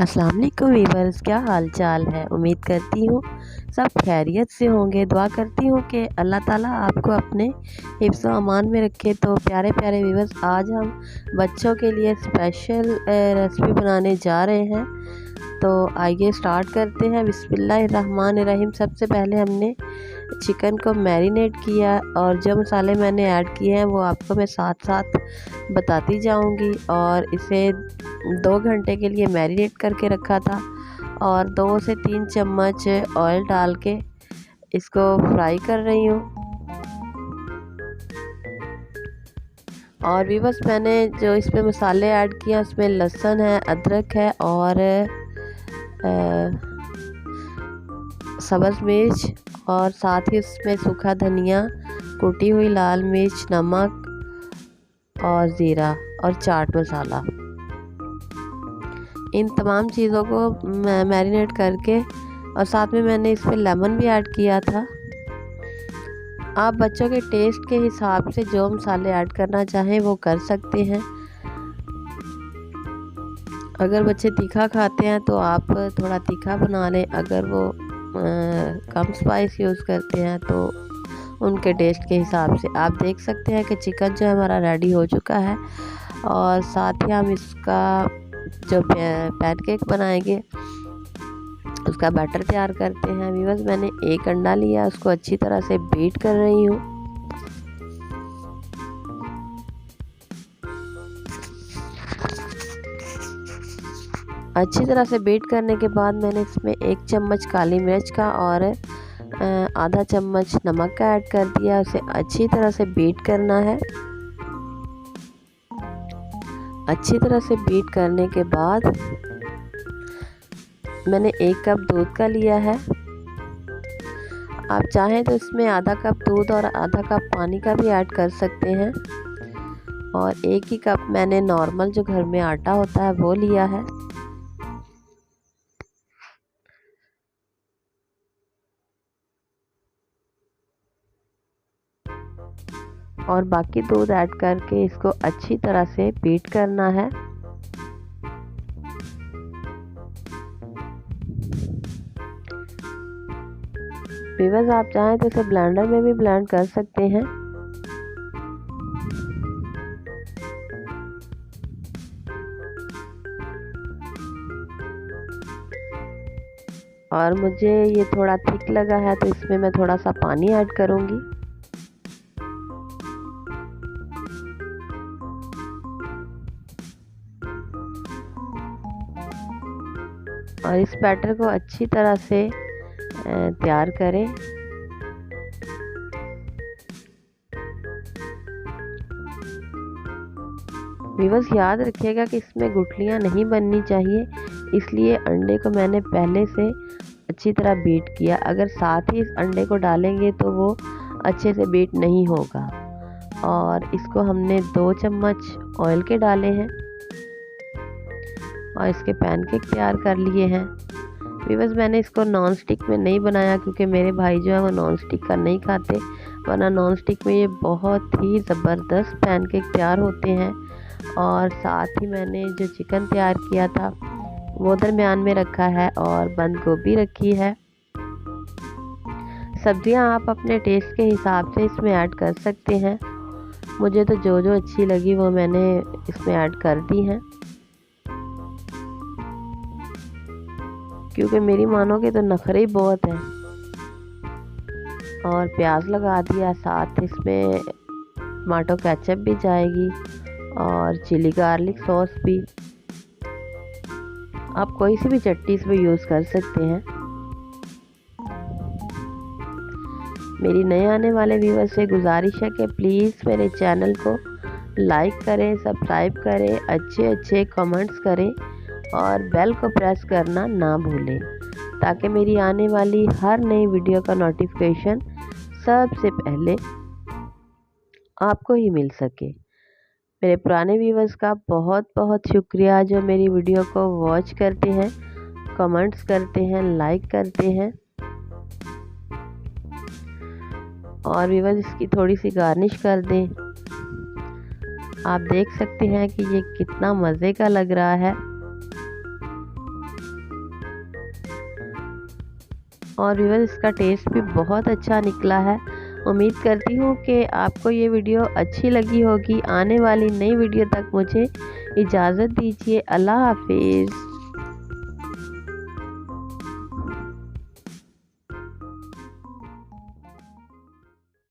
अस्सलाम वालेकुम वीवर्स, क्या हाल चाल है। उम्मीद करती हूँ सब खैरियत से होंगे। दुआ करती हूँ कि अल्लाह ताला आपको अपने हिफ्ज़ व अमान में रखे। तो प्यारे प्यारे वीवर्स, आज हम बच्चों के लिए स्पेशल रेसिपी बनाने जा रहे हैं। तो आइए स्टार्ट करते हैं। बिस्मिल्लाहिर्रहमानिर्रहीम। सबसे पहले हमने चिकन को मैरिनेट किया और जो मसाले मैंने ऐड किए हैं वो आपको मैं साथ साथ बताती जाऊंगी। और इसे 2 घंटे के लिए मैरिनेट करके रखा था और 2 से 3 चम्मच ऑयल डाल के इसको फ्राई कर रही हूँ। और भी बस मैंने जो इसमें मसाले ऐड किए उसमें लहसुन है, अदरक है और सब्ज़ मिर्च और साथ ही उसमें सूखा धनिया, कुटी हुई लाल मिर्च, नमक और ज़ीरा और चाट मसाला। इन तमाम चीज़ों को मैरिनेट करके और साथ में मैंने इसमें लेमन भी ऐड किया था। आप बच्चों के टेस्ट के हिसाब से जो मसाले ऐड करना चाहें वो कर सकते हैं। अगर बच्चे तीखा खाते हैं तो आप थोड़ा तीखा बना लें। अगर वो कम स्पाइस यूज़ करते हैं तो उनके टेस्ट के हिसाब से। आप देख सकते हैं कि चिकन जो हमारा रेडी हो चुका है और साथ ही हम इसका जो पैनकेक बनाएंगे उसका बैटर तैयार करते हैं। व्यूअर्स, मैंने 1 अंडा लिया, उसको अच्छी तरह से बीट कर रही हूँ। अच्छी तरह से बीट करने के बाद मैंने इसमें 1 चम्मच काली मिर्च का और आधा चम्मच नमक का ऐड कर दिया। उसे अच्छी तरह से बीट करना है। अच्छी तरह से बीट करने के बाद मैंने 1 कप दूध का लिया है। आप चाहें तो इसमें आधा कप दूध और आधा कप पानी का भी ऐड कर सकते हैं। और 1 ही कप मैंने नॉर्मल जो घर में आटा होता है वो लिया है। और बाकी दूध ऐड करके इसको अच्छी तरह से बीट करना है। व्यूअर्स, आप चाहें तो इसे ब्लेंडर में भी ब्लेंड कर सकते हैं। और मुझे ये थोड़ा थिक लगा है तो इसमें मैं थोड़ा सा पानी ऐड करूँगी। और इस बैटर को अच्छी तरह से तैयार करें। व्यूअर्स, याद रखिएगा कि इसमें गुठलियाँ नहीं बननी चाहिए, इसलिए अंडे को मैंने पहले से अच्छी तरह बीट किया। अगर साथ ही इस अंडे को डालेंगे तो वो अच्छे से बीट नहीं होगा। और इसको हमने 2 चम्मच ऑयल के डाले हैं और इसके पैनकेक तैयार कर लिए हैं। व्यूअर्स, मैंने इसको नॉन स्टिक में नहीं बनाया क्योंकि मेरे भाई जो है वो नॉन स्टिक का नहीं खाते, वरना नॉन स्टिक में ये बहुत ही ज़बरदस्त पैनकेक तैयार होते हैं। और साथ ही मैंने जो चिकन तैयार किया था वो दरमियान में रखा है और बंद गोभी रखी है। सब्जियां आप अपने टेस्ट के हिसाब से इसमें ऐड कर सकते हैं। मुझे तो जो जो अच्छी लगी वो मैंने इसमें ऐड कर दी हैं, क्योंकि मेरी मानो के तो नखरे ही बहुत हैं। और प्याज लगा दिया, साथ इसमें टमाटो केचप भी जाएगी और चिली गार्लिक सॉस भी। आप कोई सी भी चटनी इसमें यूज़ कर सकते हैं। मेरी नए आने वाले व्यूअर्स से गुजारिश है कि प्लीज़ मेरे चैनल को लाइक करें, सब्सक्राइब करें, अच्छे अच्छे कमेंट्स करें और बेल को प्रेस करना ना भूलें, ताकि मेरी आने वाली हर नई वीडियो का नोटिफिकेशन सबसे पहले आपको ही मिल सके। मेरे पुराने व्यूवर्स का बहुत बहुत शुक्रिया जो मेरी वीडियो को वॉच करते हैं, कमेंट्स करते हैं, लाइक करते हैं। और व्यूवर्स, इसकी थोड़ी सी गार्निश कर दें। आप देख सकते हैं कि ये कितना मज़े का लग रहा है। और व्यूअर्स इसका टेस्ट भी बहुत अच्छा निकला है। उम्मीद करती हूँ कि आपको ये वीडियो अच्छी लगी होगी। आने वाली नई वीडियो तक मुझे इजाज़त दीजिए। अल्लाह हाफिज़।